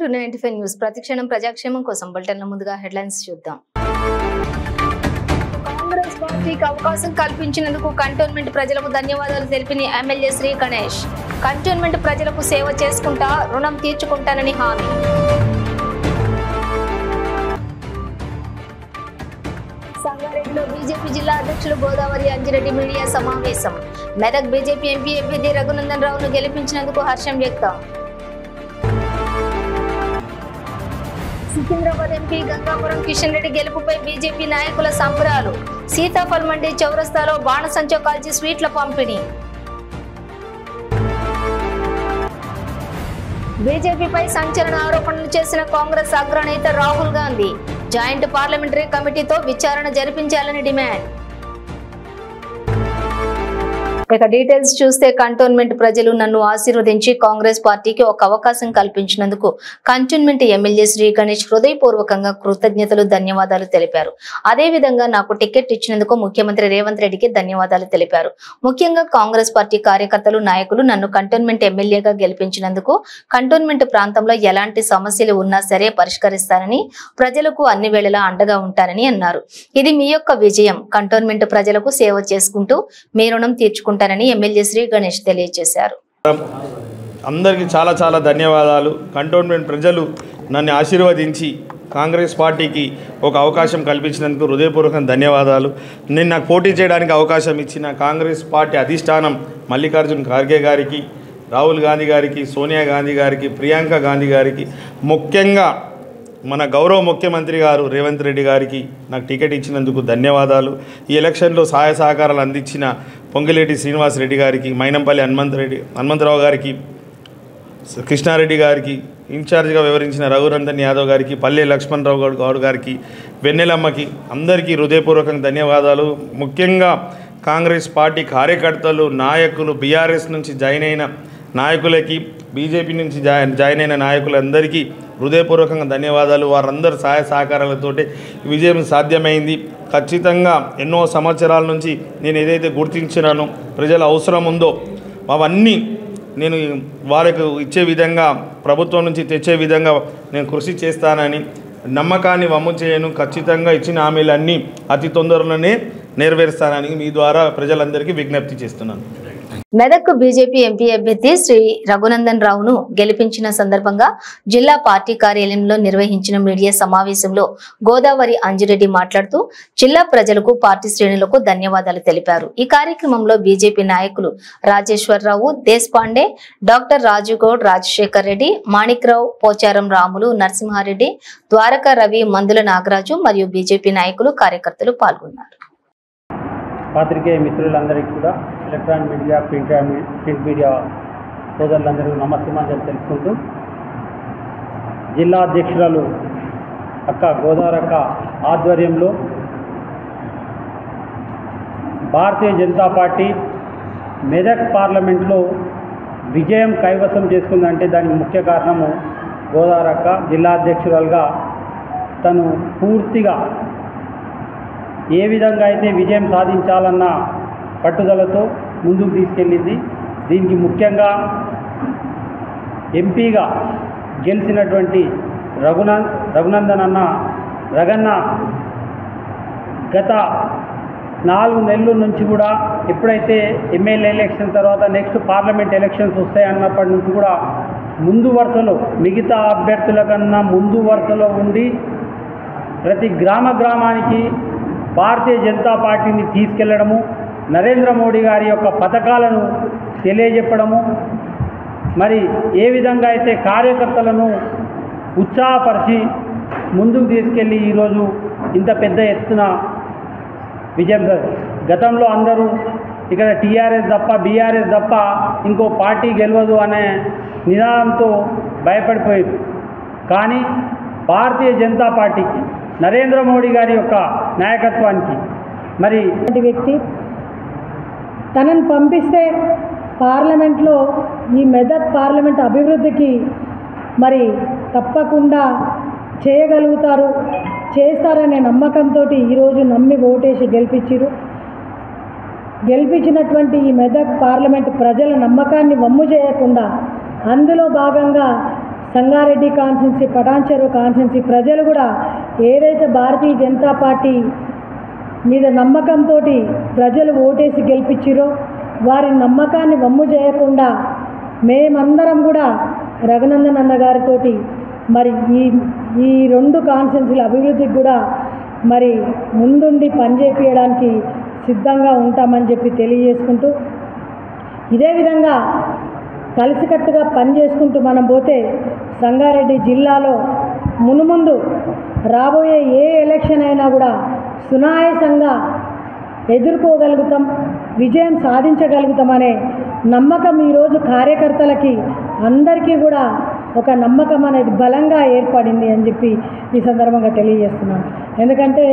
To 95 news ప్రతిక్షణం ప్రజాక్షేమం కోసం బులెటిన్ల ముందుగా హెడ్లైన్స్ చూద్దాం. కాంగ్రెస్ పార్టీకి అవకాశం కల్పించినందుకు కంటోన్మెంట్ ప్రజలకు ధన్యవాదాలు తెలిపిన ఎమ్మెల్యే శ్రీ గణేష్. కంటోన్మెంట్ ప్రజలకు సేవ చేసుకుంటా రుణం తీర్చుకుంటానని హామీ. సంగారెడ్డిలో బీజేపీ జిల్లా అధ్యక్షులు గోదావరి అంజిరెడ్డి మీడియా సమావేశం. మెదక్ బీజేపీ ఎంపీ అభ్యర్థి రఘునందన్ రావును గెలిపించినందుకు హర్షం వ్యక్తం. సికింద్రాబాద్ ఎంపీ గంగాపురం కిషన్ రెడ్డి గెలుపుపై బీజేపీ నాయకుల సంబరాలు. సీతాఫల్ మండి చౌరస్తాలో బాణసంచో కాల్చి స్వీట్ల పంపిణీ. బీజేపీపై సంచలన ఆరోపణలు చేసిన కాంగ్రెస్ అగ్రనేత రాహుల్ గాంధీ జాయింట్ పార్లమెంటరీ కమిటీతో విచారణ జరిపించాలని డిమాండ్. ఇక డీటెయిల్స్ చూస్తే కంటోన్మెంట్ ప్రజలు నన్ను ఆశీర్వదించి కాంగ్రెస్ పార్టీకి ఒక అవకాశం కల్పించినందుకు కంటోన్మెంట్ ఎమ్మెల్యే శ్రీ గణేష్ హృదయపూర్వకంగా కృతజ్ఞతలు ధన్యవాదాలు తెలిపారు. అదేవిధంగా నాకు టికెట్ ఇచ్చినందుకు ముఖ్యమంత్రి రేవంత్ రెడ్డికి ధన్యవాదాలు తెలిపారు. ముఖ్యంగా కాంగ్రెస్ పార్టీ కార్యకర్తలు నాయకులు నన్ను కంటోన్మెంట్ ఎమ్మెల్యేగా గెలిపించినందుకు కంటోన్మెంట్ ప్రాంతంలో ఎలాంటి సమస్యలు ఉన్నా సరే పరిష్కరిస్తానని ప్రజలకు అన్ని వేళలా అండగా ఉంటానని అన్నారు. ఇది మీ యొక్క విజయం. కంటోన్మెంట్ ప్రజలకు సేవ చేసుకుంటూ మీ రుణం తీర్చుకుంటారు ఎమ్మెల్యే శ్రీ గణేష్ తెలియజేశారు. అందరికీ చాలా చాలా ధన్యవాదాలు. కంటోన్మెంట్ ప్రజలు నన్ను ఆశీర్వదించి కాంగ్రెస్ పార్టీకి ఒక అవకాశం కల్పించినందుకు హృదయపూర్వకంగా ధన్యవాదాలు. నేను నాకు పోటీ చేయడానికి అవకాశం ఇచ్చిన కాంగ్రెస్ పార్టీ అధిష్టానం మల్లికార్జున్ ఖార్గే గారికి, రాహుల్ గాంధీ గారికి, సోనియా గాంధీ గారికి, ప్రియాంక గాంధీ గారికి, ముఖ్యంగా మన గౌరవ ముఖ్యమంత్రి గారు రేవంత్ రెడ్డి గారికి నాకు టికెట్ ఇచ్చినందుకు ధన్యవాదాలు. ఈ ఎలక్షన్లో సహాయ సహకారాలు అందించిన పొంగిలేటి శ్రీనివాస్ రెడ్డి గారికి, మైనంపల్లి హనుమంతరావు గారికి, కృష్ణారెడ్డి గారికి, ఇన్ఛార్జిగా వివరించిన రఘునందన్ యాదవ్ గారికి, పల్లె లక్ష్మణరావు గౌడ్ గారికి, వెన్నెలమ్మకి అందరికీ హృదయపూర్వకంగా ధన్యవాదాలు. ముఖ్యంగా కాంగ్రెస్ పార్టీ కార్యకర్తలు, నాయకులు, బీఆర్ఎస్ నుంచి జాయిన్ అయిన నాయకులకి, బీజేపీ నుంచి జాయిన్ అయిన నాయకులందరికీ హృదయపూర్వకంగా ధన్యవాదాలు. వారందరూ సహాయ సహకారాలతోటి విజయం సాధ్యమైంది. ఖచ్చితంగా ఎన్నో సంవత్సరాల నుంచి నేను ఏదైతే గుర్తించినానో ప్రజల అవసరం ఉందో అవన్నీ నేను వారికి ఇచ్చే విధంగా, ప్రభుత్వం నుంచి తెచ్చే విధంగా నేను కృషి చేస్తానని, నమ్మకాన్ని వమ్ము చేయను. ఖచ్చితంగా ఇచ్చిన హామీలన్నీ అతి తొందరలోనే నెరవేరుస్తానని మీ ద్వారా ప్రజలందరికీ విజ్ఞప్తి చేస్తున్నాను. మెదక్ బీజేపీ ఎంపీ అభ్యర్థి శ్రీ రఘునందన్ రావును గెలిపించిన సందర్భంగా జిల్లా పార్టీ కార్యాలయంలో నిర్వహించిన మీడియా సమావేశంలో గోదావరి అంజిరెడ్డి మాట్లాడుతూ జిల్లా ప్రజలకు, పార్టీ శ్రేణులకు ధన్యవాదాలు తెలిపారు. ఈ కార్యక్రమంలో బీజేపీ నాయకులు రాజేశ్వరరావు, దేశపాండే, డాక్టర్ రాజుగౌడ్, రాజశేఖర్ రెడ్డి, మాణిక్రావు, పోచారం రాములు, నరసింహారెడ్డి, ద్వారకా రవి, మందుల నాగరాజు మరియు బీజేపీ నాయకులు, కార్యకర్తలు పాల్గొన్నారు. పాత్రికేయ మిత్రులందరికీ కూడా, ఎలక్ట్రానిక్ మీడియా, ప్రింట్ మీడియా సోదరులందరికీ నమస్కారం తెలుసుకుంటూ, జిల్లా అధ్యక్షురాలు అక్క గోదావరక్క ఆధ్వర్యంలో భారతీయ జనతా పార్టీ మెదక్ పార్లమెంట్లో విజయం కైవసం చేసుకుందంటే దానికి ముఖ్య కారణము గోదావరక్క జిల్లా అధ్యక్షురాలుగా తను పూర్తిగా ఏ విధంగా అయితే విజయం సాధించాలన్న పట్టుదలతో ముందుకు తీసుకెళ్ళింది. దీనికి ముఖ్యంగా ఎంపీగా గెలిచినటువంటి రఘునందన్ రగన్న గత 4 నెలల నుంచి కూడా ఎప్పుడైతే ఎమ్మెల్యే ఎలక్షన్ తర్వాత నెక్స్ట్ పార్లమెంట్ ఎలక్షన్స్ వస్తాయన్నప్పటి నుంచి కూడా ముందు వరుసలో, మిగతా అభ్యర్థుల కన్నా ముందు వరుసలో ఉండి ప్రతి గ్రామానికి భారతీయ జనతా పార్టీని తీసుకెళ్లడము, నరేంద్ర మోడీ గారి యొక్క పథకాలను తెలియజెప్పడము, మరి ఏ విధంగా అయితే కార్యకర్తలను ఉత్సాహపరిచి ముందుకు తీసుకెళ్ళి ఈరోజు ఇంత పెద్ద ఎత్తున విజయం. గతంలో అందరూ ఇక్కడ టీఆర్ఎస్ తప్ప, బీఆర్ఎస్ తప్ప ఇంకో పార్టీ గెలవదు అనే నినాదంతో భయపడిపోయారు. కానీ భారతీయ జనతా పార్టీకి, నరేంద్ర మోడీ గారి యొక్క నాయకత్వానికి మరి వ్యక్తి తనను పంపిస్తే పార్లమెంట్లో ఈ మెదక్ పార్లమెంట్ అభివృద్ధికి మరి తప్పకుండా చేయగలుగుతారు, చేస్తారనే నమ్మకంతో ఈరోజు నమ్మి ఓటేసి గెలిపించినటువంటి ఈ మెదక్ పార్లమెంట్ ప్రజల నమ్మకాన్ని వమ్ము చేయకుండా అందులో భాగంగా సంగారెడ్డి కాన్స్టిట్యున్సీ, పటాన్చెరు కాన్స్టిట్యున్సీ ప్రజలు కూడా ఏదైతే భారతీయ జనతా పార్టీ మీద నమ్మకంతో ప్రజలు ఓటేసి గెలిపించారో వారి నమ్మకాన్ని వమ్ము చేయకుండా మేమందరం కూడా రఘునందన్ అన్న గారితో మరి ఈ రెండు కాన్స్టిట్యున్సీల అభివృద్ధికి కూడా మరి ముందుండి పనిచేయడానికి సిద్ధంగా ఉంటామని చెప్పి తెలియజేసుకుంటూ, ఇదే విధంగా కలిసికట్టుగా పనిచేసుకుంటూ మనం పోతే సంగారెడ్డి జిల్లాలో మునుముందు రాబోయే ఏ ఎలక్షన్ అయినా కూడా సునాయాసంగా ఎదుర్కోగలుగుతాం, విజయం సాధించగలుగుతామనే నమ్మకం ఈరోజు కార్యకర్తలకి అందరికీ కూడా ఒక నమ్మకం అనేది బలంగా ఏర్పడింది అని చెప్పి ఈ సందర్భంగా తెలియజేస్తున్నాను. ఎందుకంటే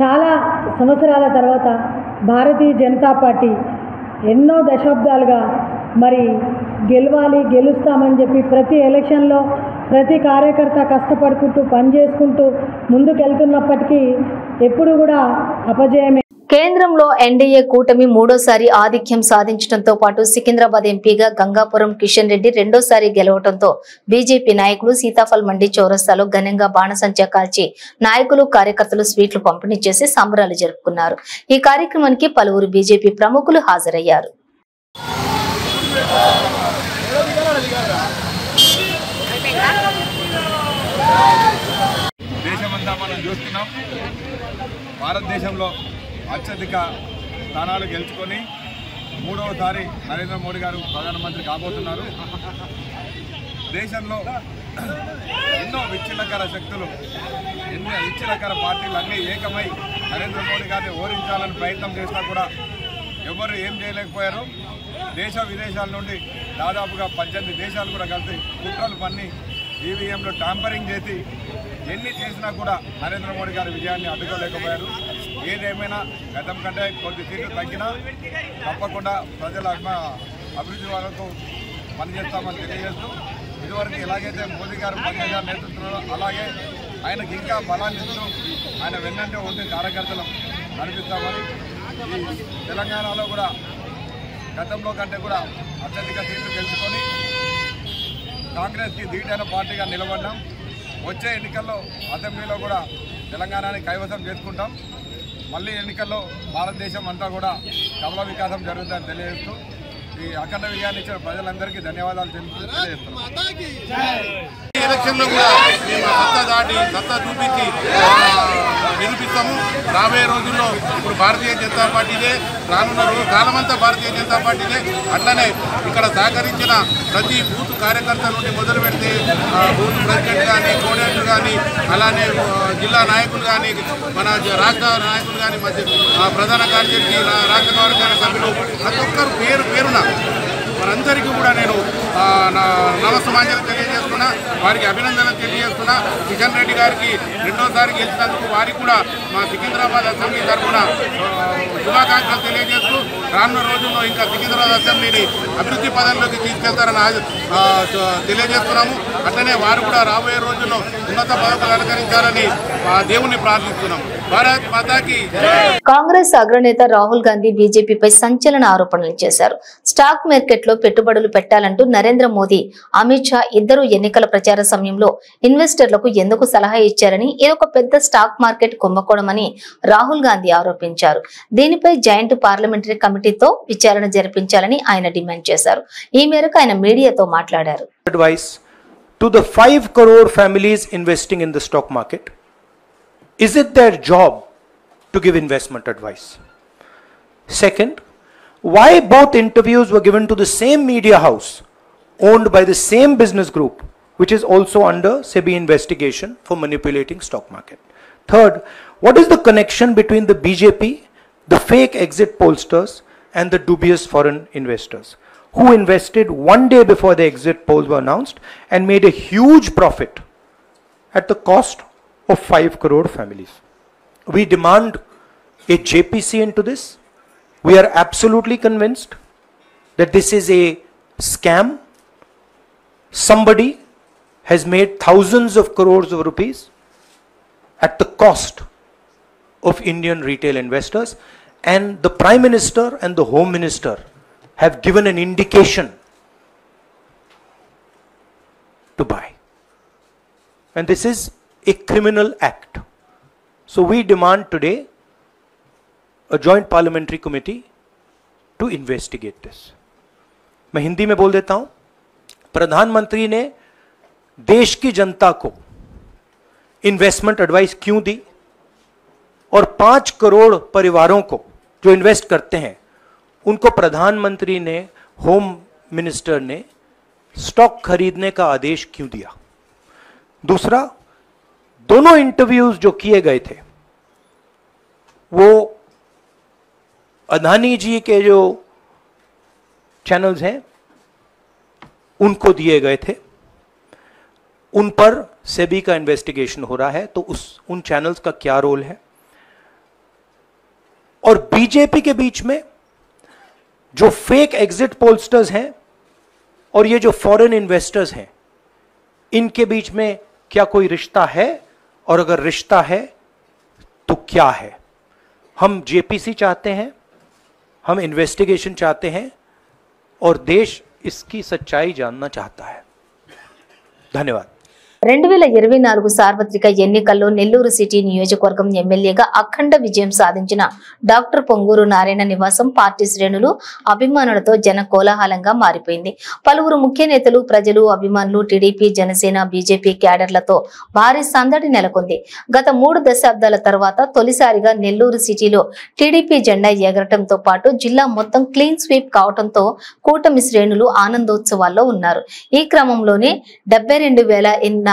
చాలా సంవత్సరాల తర్వాత భారతీయ జనతా పార్టీ ఎన్నో దశాబ్దాలుగా మరి గెలుస్తామని చెప్పి ప్రతి ఎలక్షన్లో ప్రతి కార్యకర్త కష్టపడుకుంటూ పనిచేసుకుంటూ ముందుకెళ్తున్నప్పటికీ ఎప్పుడు కూడా అపజయమే. కేంద్రంలో ఎన్డీఏ కూటమి మూడోసారి ఆధిక్యం సాధించడంతో పాటు సికింద్రాబాద్ ఎంపీగా గంగాపురం కిషన్ రెడ్డి రెండోసారి గెలవడంతో బీజేపీ నాయకులు సీతాఫల్ మండి చౌరస్తాలో ఘనంగా బాణసంచా కాల్చి నాయకులు కార్యకర్తలు స్వీట్లు పంపిణీ చేసి సంబరాలు జరుపుకున్నారు. ఈ కార్యక్రమానికి పలువురు బీజేపీ ప్రముఖులు హాజరయ్యారు. దేశమంతా మనం చూస్తున్నాం. భారతదేశంలో అత్యధిక స్థానాలు గెలుచుకొని మూడవసారి నరేంద్ర మోడీ గారు ప్రధానమంత్రి కాబోతున్నారు. దేశంలో ఎన్నో విచ్ఛిన్నకర శక్తులు, ఎన్నో విచ్ఛిన్నకర పార్టీలు అన్నీ ఏకమై నరేంద్ర మోడీ గారిని ఓడించాలని ప్రయత్నం చేసినా కూడా ఎవరు ఏం చేయలేకపోయారు. దేశ విదేశాల నుండి దాదాపుగా 18 దేశాలు కూడా కలిసి కుట్రలు పన్ని ఈవీఎంలో ట్యాంపరింగ్ చేసి ఎన్ని చేసినా కూడా నరేంద్ర మోడీ గారి విజయాన్ని అడ్డుకోలేకపోయారు. ఏదేమైనా గతం కంటే కొద్ది సీట్లు తగ్గినా తప్పకుండా ప్రజల అభివృద్ధి వరకు పనిచేస్తామని తెలియజేస్తూ, ఇదివరకు ఎలాగైతే మోదీ గారు పనిచేయాలని నేర్చుతున్నారో అలాగే ఆయనకి ఇంకా బలాన్ని ఇస్తూ ఆయన వెన్నంటే ఉండి కార్యకర్తలు నడిపిస్తామని, ఈ తెలంగాణలో కూడా గతంలో కంటే కూడా అత్యధిక సీట్లు గెలుచుకొని కాంగ్రెస్కి ధీటైన పార్టీగా నిలబడ్డాం. వచ్చే ఎన్నికల్లో అసెంబ్లీలో కూడా తెలంగాణని కైవసం చేసుకుంటాం. మళ్ళీ ఎన్నికల్లో భారతదేశం అంతా కూడా కమల వికాసం జరుగుతుందని తెలియజేస్తూ ఈ అఖండ విజయాన్ని ఇచ్చిన ప్రజలందరికీ ధన్యవాదాలు తెలియజేస్తున్నాం. ఎలక్షన్లో కూడా మేము సత్తా దాటి సత్తా చూపించి నిరూపిస్తాము. రాబోయే రోజుల్లో ఇప్పుడు భారతీయ జనతా పార్టీదే, రానున్న కాలమంతా భారతీయ జనతా పార్టీదే. అట్లనే ఇక్కడ సహకరించిన ప్రతి బూత్ కార్యకర్త నుండి మొదలు పెడితే బూత్ ప్రెసిడెంట్ కానీ, కోఆర్డినేటర్ కానీ, అలానే జిల్లా నాయకులు కానీ, మన రాష్ట్ర నాయకులు కానీ, ప్రధాన కార్యదర్శి, రాష్ట్ర కార్యకారిణి సభ్యులు ప్రతి ఒక్కరు పేరున మనందరికీ కూడా నేను నమస్సమాంజలి తెలియజేస్తున్నా, వారికి అభినందనలు తెలియజేస్తున్నా. కిషన్ రెడ్డి గారికి రెండోసారి గెలిచినందుకు వారికి కూడా మా సికింద్రాబాద్ అసెంబ్లీ తరఫున శుభాకాంక్షలు తెలియజేస్తూ, రానున్న రోజుల్లో ఇంకా సికింద్రాబాద్ అసెంబ్లీని అభివృద్ధి పదంలోకి తీసుకెళ్తారని తెలియజేస్తున్నాము. అట్లనే వారు కూడా రాబోయే రోజుల్లో ఉన్నత పదవులు అలంకరించాలని దేవుణ్ణి ప్రార్థిస్తున్నాము. భారత్ మాతాకి. కాంగ్రెస్ అగ్రనేత రాహుల్ గాంధీ బీజేపీపై సంచలన ఆరోపణలు చేశారు. స్టాక్ మార్కెట్ లో పెట్టుబడులు పెట్టాలంటూ నరేంద్ర మోదీ, అమిత్ షా ఇద్దరు ఎన్నికల ప్రచార సమయంలో ఇన్వెస్టర్లకు ఎందుకు సలహా ఇచ్చారని, ఇదొక పెద్ద స్టాక్ మార్కెట్ కుంభకోణమని రాహుల్ గాంధీ ఆరోపించారు. దీనిపై జాయింట్ పార్లమెంటరీ కమిటీతో విచారణ జరిపించాలని ఆయన డిమాండ్ చేశారు. ఈ మేరకు ఆయన మీడియాతో మాట్లాడారు. Advice to the 5 crore families investing in the stock market. Is it their job to give investment advice? Second, why both interviews were given to the same media house owned by the same business group, which is also under SEBI investigation for manipulating stock market? Third, what is the connection between the BJP, the fake exit pollsters, and the dubious foreign investors who invested one day before the exit polls were announced and made a huge profit at the cost of 5 crore families? We demand a JPC into this. We are absolutely convinced that this is a scam. Somebody has made thousands of crores of rupees at the cost of Indian retail investors, and the Prime Minister and the Home Minister have given an indication to buy. And this is a criminal act. So we demand today a joint parliamentary committee to investigate this. मैं हिंदी में बोल देता हूं, प्रधानमंत्री ने देश की जनता को इन्वेस्टमेंट एडवाइस क्यों दी और 5 करोड़ परिवारों को जो इन्वेस्ट करते हैं उनको प्रधानमंत्री ने, होम मिनिस्टर ने स्टॉक खरीदने का आदेश क्यों दिया? दूसरा, दोनों इंटरव्यूज जो किए गए थे वो अदानी जी के जो चैनल्स हैं उनको दिए गए थे, उन पर सेबी का इन्वेस्टिगेशन हो रहा है, तो उन चैनल्स का क्या रोल है? और बीजेपी के बीच में जो फेक एग्जिट पोलस्टर्स हैं और ये जो फॉरेन इन्वेस्टर्स हैं, इनके बीच में क्या कोई रिश्ता है? और अगर रिश्ता है तो क्या है? हम जेपीसी चाहते हैं, हम इन्वेस्टिगेशन चाहते हैं और देश इसकी सच्चाई जानना चाहता है. धन्यवाद. 2024 సార్వత్రిక ఎన్నికల్లో నెల్లూరు సిటీ నియోజకవర్గం ఎమ్మెల్యేగా అఖండ విజయం సాధించిన డాక్టర్ పొంగూరు నారాయణ నివాసం పార్టీ శ్రేణులు అభిమానులతో జన కోలాహలంగా మారిపోయింది. పలువురు ముఖ్య నేతలు, ప్రజలు, అభిమానులు, టీడీపీ, జనసేన, బీజేపీ క్యాడర్లతో భారీ సందడి నెలకొంది. గత 3 దశాబ్దాల తర్వాత తొలిసారిగా నెల్లూరు సిటీలో టీడీపీ జెండా ఎగరటంతో పాటు జిల్లా మొత్తం క్లీన్ స్వీప్ కావడంతో కూటమి శ్రేణులు ఆనందోత్సవాల్లో ఉన్నారు. ఈ క్రమంలోనే 72,489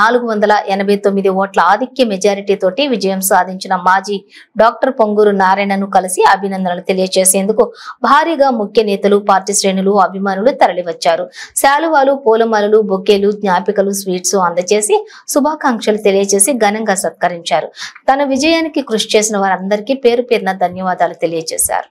ఓట్ల ఆధిక్య మెజారిటీ తోటి విజయం సాధించిన మాజీ డాక్టర్ పొంగూరు నారాయణను కలిసి అభినందనలు తెలియజేసేందుకు భారీగా ముఖ్య నేతలు, పార్టీ శ్రేణులు, అభిమానులు తరలివచ్చారు. శాలువాలు, పూలమాలలు, బొకేలు, జ్ఞాపికలు, స్వీట్స్ అందజేసి శుభాకాంక్షలు తెలియజేసి ఘనంగా సత్కరించారు. తన విజయానికి కృషి చేసిన వారందరికీ పేరు పేరున ధన్యవాదాలు తెలియజేశారు.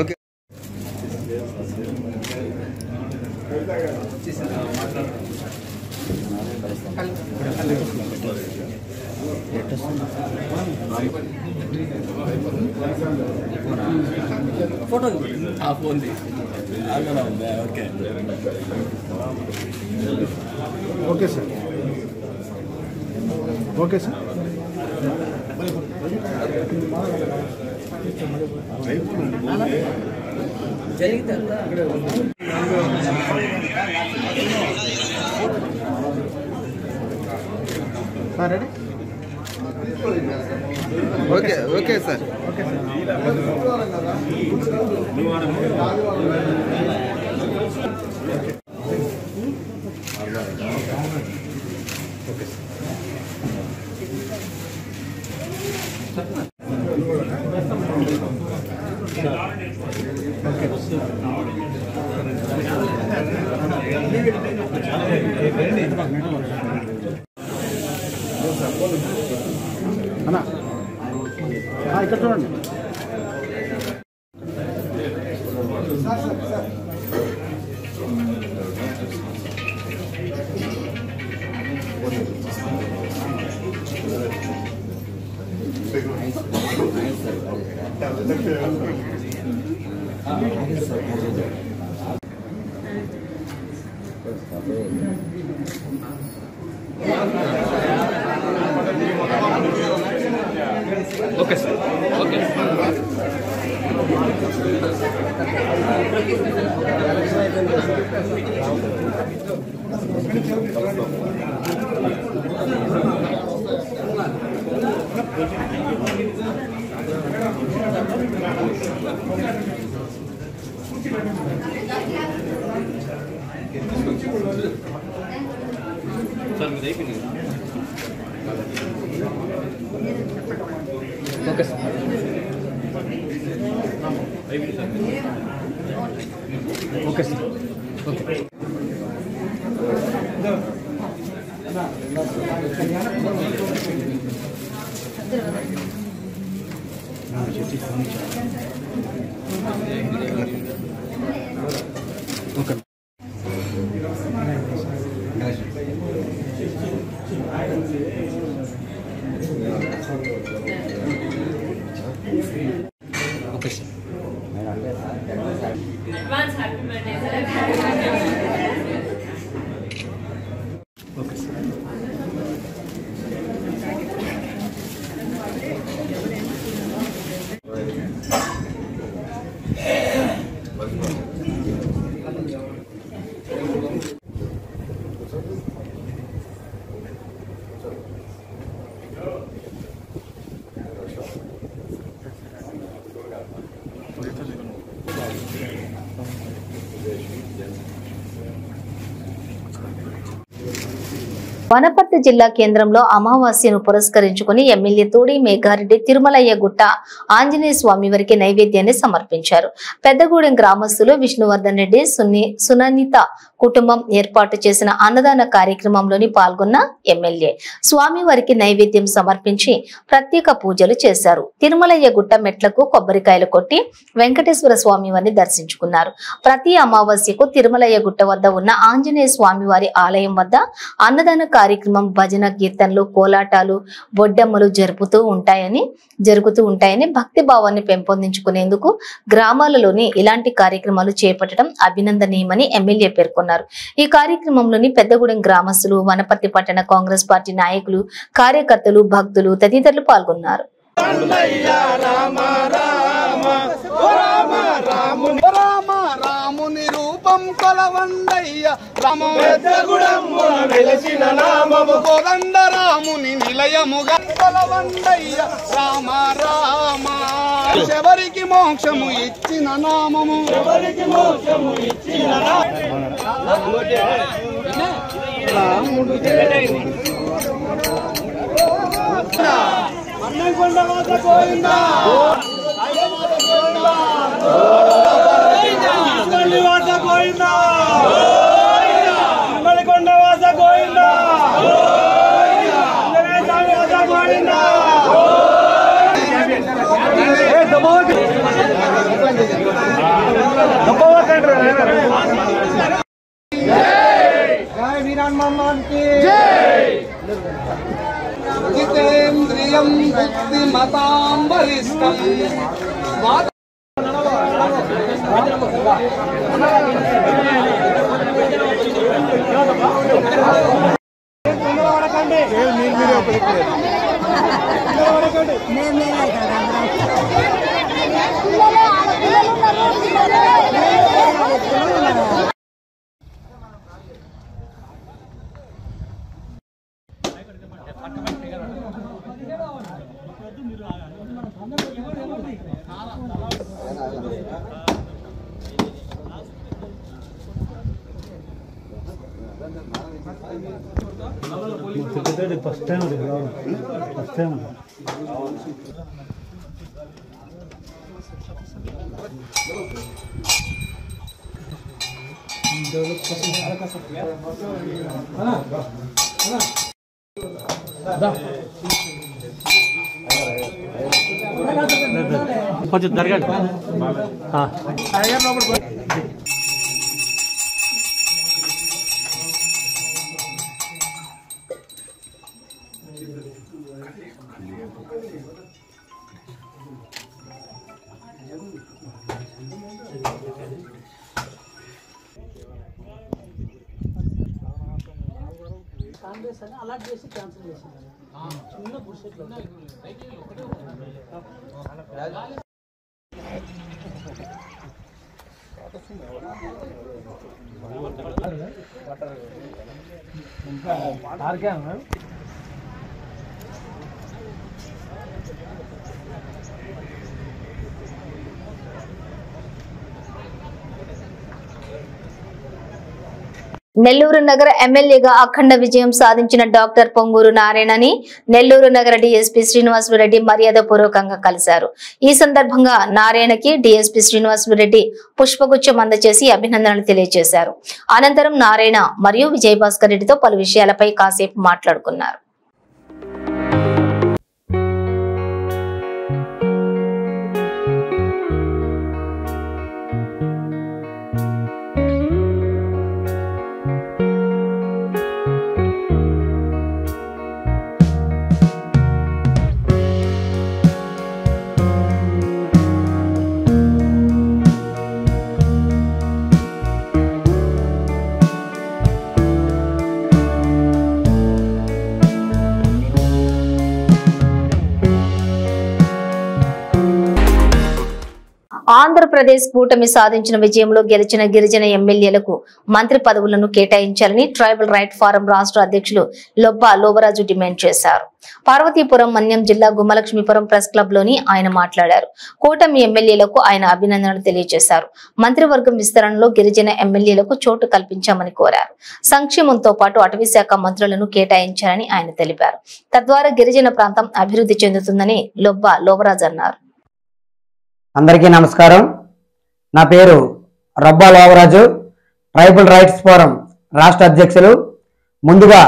Okay. Photo phone okay okay sir okay sir జరిగితే ready okay okay sir okay sir అన్నా ఇక్కడ చూడండి. ఓకే సార్ ఓకే సార్ మీరు అయిపోయింది. Okay sir okay sir okay okay Wanaparthy జిల్లా కేంద్రంలో అమావాస్యను పురస్కరించుకుని ఎమ్మెల్యే తోడి మేఘారెడ్డి తిరుమలయ్య గుట్ట ఆంజనేయ స్వామి వారికి నైవేద్యాన్ని సమర్పించారు. పెద్దగూడెం గ్రామస్తులు విష్ణువర్ధన్ రెడ్డి సునీత కుటుంబం ఏర్పాటు చేసిన అన్నదాన కార్యక్రమంలోని పాల్గొన్న ఎమ్మెల్యే స్వామి వారికి నైవేద్యం సమర్పించి ప్రత్యేక పూజలు చేశారు. తిరుమలయ్య గుట్ట మెట్లకు కొబ్బరికాయలు కొట్టి వెంకటేశ్వర స్వామి వారిని దర్శించుకున్నారు. ప్రతి అమావాస్యకు తిరుమలయ్య గుట్ట వద్ద ఉన్న ఆంజనేయ స్వామి వారి ఆలయం వద్ద అన్నదాన కార్యక్రమం, భజన, కీర్తనలు, కోలాటాలు, బొడ్డమ్మలు జరుగుతూ ఉంటాయని భక్తి భావాన్ని పెంపొందించుకునేందుకు గ్రామాలలోని ఇలాంటి కార్యక్రమాలు చేపట్టడం అభినందనీయమని ఎమ్మెల్యే పేర్కొన్నారు. ఈ కార్యక్రమంలోని పెద్దగూడెం గ్రామస్తులు, వనపర్తి పట్టణ కాంగ్రెస్ పార్టీ నాయకులు, కార్యకర్తలు, భక్తులు తదితరులు పాల్గొన్నారు. రాముని రూపం కొలవండయ్య రామగుడమ్మున వెలసిన నామము కోదండ రాముని నిలయముగా కొలవండయ్య రామ రామ ఎవరికి మోక్షము ఇచ్చిన నామము ఎవరికి మోక్షము ఇచ్చిన రాముడు అన్నకొండ వాస గోవిందా వాస గోవిందా అన్నకొండ వాస గోవిందా వాస గోవిందా జై వీరాన్ మహమ్మద్ కి జై జితేంద్రియం బుద్ధిమతాం బలిష్టం ఫస్ట్ టైం కొంచెం జరగండి. కాంగ్రెస్ అని అలాట్ చేసి క్యాన్సిల్ చేసింది. చిన్న గుడిసెట్లో నెల్లూరు నగర ఎమ్మెల్యేగా అఖండ విజయం సాధించిన డాక్టర్ పొంగూరు నారాయణని నెల్లూరు నగర డీఎస్పీ శ్రీనివాసులు మర్యాద పూర్వకంగా కలిశారు. ఈ సందర్భంగా నారాయణకి డీఎస్పీ శ్రీనివాసులు పుష్పగుచ్చం అందజేసి అభినందనలు తెలియజేశారు. అనంతరం నారాయణ మరియు విజయభాస్కర్ రెడ్డితో పలు విషయాలపై కాసేపు మాట్లాడుకున్నారు. ఆంధ్రప్రదేశ్ కూటమి సాధించిన విజయంలో గెలిచిన గిరిజన ఎమ్మెల్యేలకు మంత్రి పదవులను కేటాయించాలని ట్రైబల్ రైట్ ఫోరం రాష్ట్ర అధ్యక్షులు లొబ్బా లోబరాజు డిమాండ్ చేశారు. పార్వతీపురం మన్యం జిల్లా గుమ్మలక్ష్మీపురం ప్రెస్ క్లబ్ లోని ఆయన మాట్లాడారు. కూటమి ఎమ్మెల్యేలకు ఆయన అభినందనలు తెలియజేశారు. మంత్రివర్గం విస్తరణలో గిరిజన ఎమ్మెల్యేలకు చోటు కల్పించామని కోరారు. సంక్షేమంతో పాటు అటవీ శాఖ మంత్రులను కేటాయించాలని ఆయన తెలిపారు. తద్వారా గిరిజన ప్రాంతం అభివృద్ధి చెందుతుందని లొబ్బా లోబరాజు అన్నారు. అందరికీ నమస్కారం. నా పేరు రబ్బా లోవరాజు, ట్రైబల్ రైట్స్ ఫోరం రాష్ట్ర అధ్యక్షులు. ముందుగా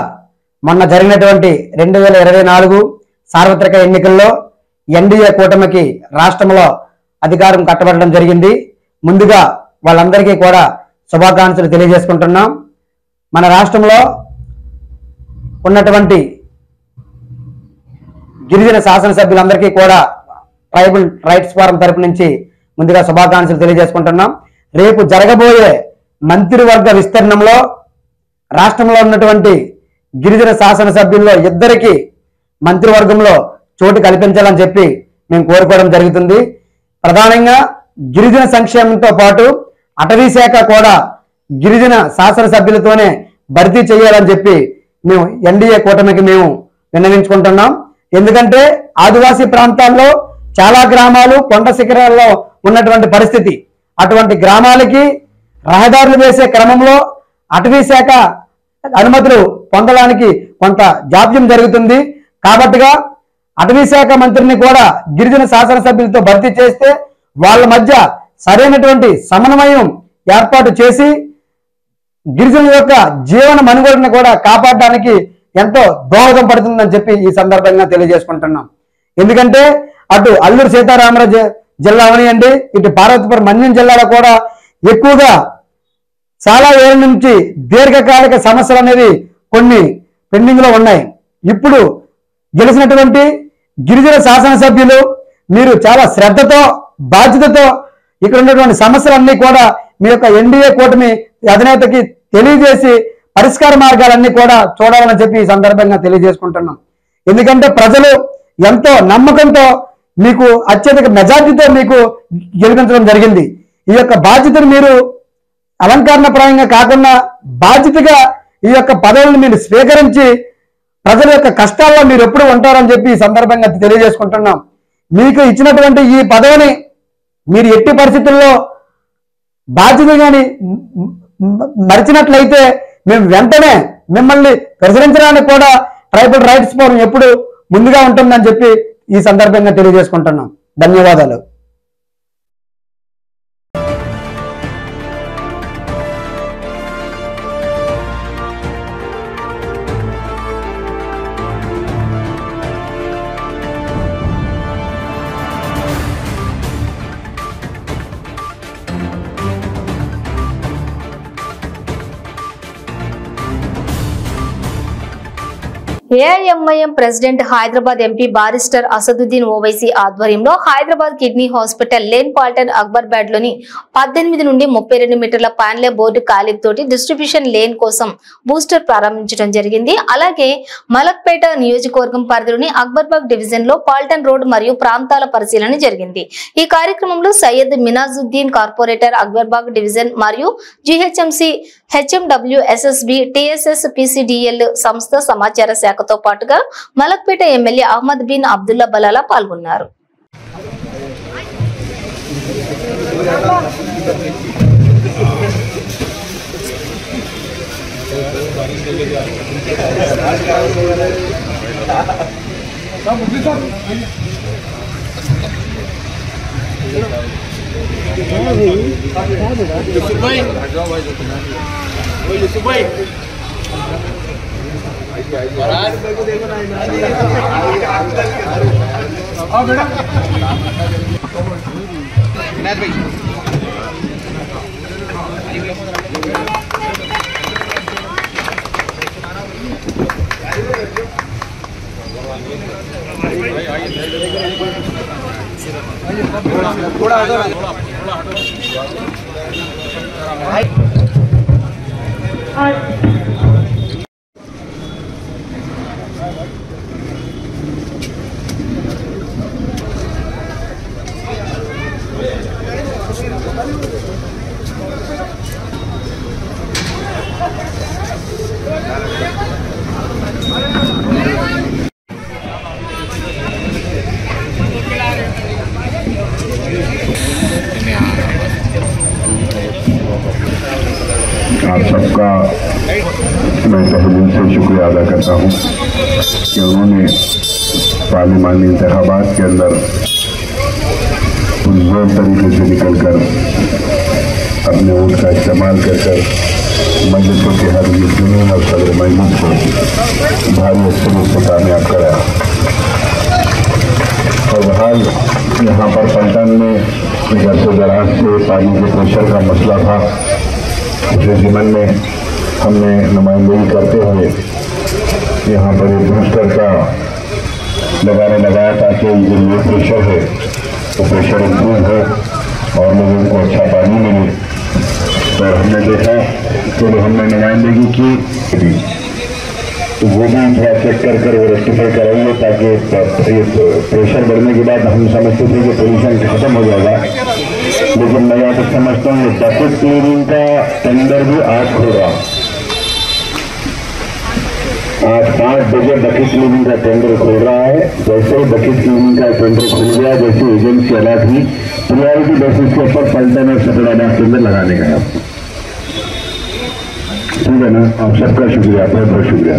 మొన్న జరిగినటువంటి 2024 సార్వత్రిక ఎన్నికల్లో ఎన్డీఏ కూటమికి రాష్ట్రంలో అధికారం కట్టబడడం జరిగింది. ముందుగా వాళ్ళందరికీ కూడా శుభాకాంక్షలు తెలియజేసుకుంటున్నాం. మన రాష్ట్రంలో ఉన్నటువంటి గిరిజన శాసనసభ్యులందరికీ కూడా ట్రైబల్ రైట్స్ ఫోరం తరపు నుంచి ముందుగా శుభాకాంక్షలు తెలియజేసుకుంటున్నాం. రేపు జరగబోయే మంత్రివర్గ విస్తరణలో రాష్ట్రంలో ఉన్నటువంటి గిరిజన శాసనసభ్యుల్లో ఇద్దరికి మంత్రివర్గంలో చోటు కల్పించాలని చెప్పి మేము కోరుకోవడం జరుగుతుంది. ప్రధానంగా గిరిజన సంక్షేమంతో పాటు అటవీ శాఖ కూడా గిరిజన శాసనసభ్యులతోనే భర్తీ చేయాలని చెప్పి మేము ఎన్డీఏ కూటమికి మేము విన్నవించుకుంటున్నాం. ఎందుకంటే ఆదివాసీ ప్రాంతాల్లో చాలా గ్రామాలు కొండ శిఖరాల్లో ఉన్నటువంటి పరిస్థితి. అటువంటి గ్రామాలకి రహదారులు వేసే క్రమంలో అటవీ శాఖ అనుమతులు పొందడానికి కొంత జాప్యం జరుగుతుంది. కాబట్టిగా అటవీ శాఖ మంత్రిని కూడా గిరిజన శాసనసభ్యులతో భర్తీ చేస్తే వాళ్ళ మధ్య సరైనటువంటి సమన్వయం ఏర్పాటు చేసి గిరిజనుల యొక్క జీవన మనుగడను కూడా కాపాడడానికి ఎంతో దోహదం పడుతుందని చెప్పి ఈ సందర్భంగా తెలియజేసుకుంటున్నాం. ఎందుకంటే అటు అల్లూరు సీతారామరాజు జిల్లా అవనియండి, ఇటు పార్వతీపురం మన్యం జిల్లాలో కూడా ఎక్కువగా చాలా ఏళ్ళ నుంచి దీర్ఘకాలిక సమస్యలు అనేవి కొన్ని పెండింగ్ లో ఉన్నాయి. ఇప్పుడు గెలిచినటువంటి గిరిజన శాసనసభ్యులు మీరు చాలా శ్రద్ధతో బాధ్యతతో ఇక్కడ ఉన్నటువంటి సమస్యలన్నీ కూడా మీ యొక్క ఎన్డీఏ కూటమి అధినేతకి తెలియజేసి పరిష్కార మార్గాలన్నీ కూడా చూడాలని చెప్పి ఈ సందర్భంగా తెలియజేసుకుంటున్నాం. ఎందుకంటే ప్రజలు ఎంతో నమ్మకంతో మీకు అత్యధిక మెజార్టీతో మీకు గెలిపించడం జరిగింది. ఈ యొక్క బాధ్యతను మీరు అలంకరణప్రాయంగా కాకుండా బాధ్యతగా ఈ యొక్క పదవులను మీరు స్వీకరించి ప్రజల యొక్క కష్టాల్లో మీరు ఎప్పుడు ఉంటారని చెప్పి ఈ సందర్భంగా తెలియజేసుకుంటున్నాం. మీకు ఇచ్చినటువంటి ఈ పదవిని మీరు ఎట్టి పరిస్థితుల్లో బాధ్యత కానీ మరిచినట్లయితే మేము వెంటనే మిమ్మల్ని ప్రశ్నించడానికి కూడా ట్రైబల్ రైట్స్ ఫోరం ఎప్పుడు ముందుగా ఉంటుందని చెప్పి ఈ సందర్భంగా తెలియజేసుకుంటున్నాం. ధన్యవాదాలు. AIMIM president Hyderabad MP barrister Asaduddin Owaisi ఆధ్వర్యంలో హైదరాబాద్ కిడ్నీ హాస్పిటల్ లేన్ పాల్టన్ అక్బర్బాద్ లోని 18 నుండి 32 మీటర్ల పాన్లే బోర్డు కాలిబ్ తోటి డిస్ట్రిబ్యూషన్ లేన్ కోసం బూస్టర్ ప్రారంభించడం జరిగింది. అలాగే మలక్పేట నియోజకవర్గం పరిధిలోని అక్బర్బాగ్ డివిజన్ లో పాల్టన్ రోడ్ మరియు ప్రాంతాల పరిశీలన జరిగింది. ఈ కార్యక్రమంలో సయ్యద్ మినాజుద్దీన్ కార్పొరేటర్ అక్బర్బాగ్ డివిజన్ మరియు జిహెచ్ఎంసి హెచ్ఎండబ్ల్యూ ఎస్ఎస్బి టిఎస్ఎస్ పిసిడిఎల్ సంస్థ సమాచార శాఖతో పాటుగా మలక్పేట ఎమ్మెల్యే అహ్మద్ బిన్ అబ్దుల్లా బలాలా పాల్గొన్నారు. आप सबका मैं तहे दिल से शुक्रिया अदा करता हूँ कि उन्होंने पार्लिमानी इंतखाबात के अंदर पुरजोर तरीके से निकलकर अपने वोट का इस्तेमाल कर मजलिसों के हर जुनून और सदर मजलिस को भारी अक्सरियत से कामयाब कराया। और बहाल यहाँ पर पलटन में घर से दराज से पानी के प्रेशर का मसला था, उसे ज़िमन में हमने नुमाइंदगी करते हुए यहाँ पर एक बूस्टर का लगाया ताकि जो ये प्रेशर है वो प्रेशर इम्प्रूव हो और लोगों को अच्छा पानी मिले। तो हमने देखा तो हमने नुमाइंदगी की तो वो भी थोड़ा चेक कर वो रेक्टिफाई कराएंगे ताकि प्रेशर बढ़ने के बाद हम समझते थे कि पोल्यूशन खत्म हो जाएगा, लेकिन मैं यहाँ तक समझता हूँ बकेट क्लीनिंग का टेंडर भी आज खुल रहा। आज 5 बजे बकेट क्लीनिंग का टेंडर खुल रहा है। जैसे ही बकेट क्लीनिंग का टेंडर खुल गया, जैसे एजेंसी अलग हुई, प्रायोरिटी बेसिस के ऊपर पलटन और सतराबाद के अंदर लगाने का। ठीक है ना, आप सबका शुक्रिया, बहुत बहुत शुक्रिया।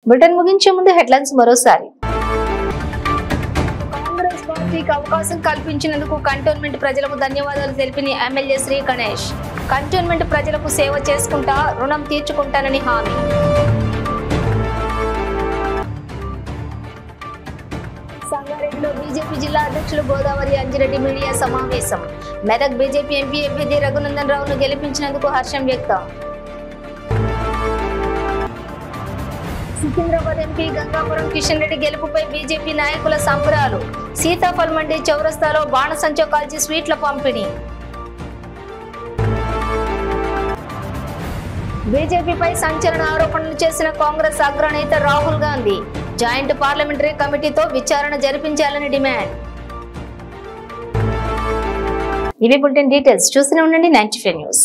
బులెటిన్ ముగించే ముందు హెడ్లైన్స్ మరోసారి. కాంగ్రెస్ పార్టీకి అవకాశం కల్పించినందుకు కంటోన్మెంట్ ప్రజలకు ధన్యవాదాలు తెలిపిన ఎమ్మెల్యే శ్రీ గణేష్. కంటోన్మెంట్ ప్రజలకు సేవ చేసుకుంటా రుణం తీర్చుకుంటానని హామీ. సంగారెడ్డిలో బీజేపీ జిల్లా అధ్యక్షులు గోదావరి అంజిరెడ్డి మీడియా సమావేశం. మెదక్ బీజేపీ ఎంపీ అభ్యర్థి రఘునందన్ రావును గెలిపించినందుకు హర్షం వ్యక్తం. సికింద్రాబాద్ ఎంపీ గంగాపురం కిషన్ రెడ్డి గెలుపుపై బీజేపీ నాయకుల సంబరాలు. సీతాఫల్ మండి చౌరస్తాలో బాణసంచో కాల్చి స్వీట్ల పంపిణీ. బీజేపీపై సంచలన ఆరోపణలు చేసిన కాంగ్రెస్ అగ్రనేత రాహుల్ గాంధీ జాయింట్ పార్లమెంటరీ కమిటీతో విచారణ జరిపించాలని డిమాండ్. ఇవి బులెటిన్ డీటెయిల్స్. చూస్తూనే ఉండండి 95 న్యూస్.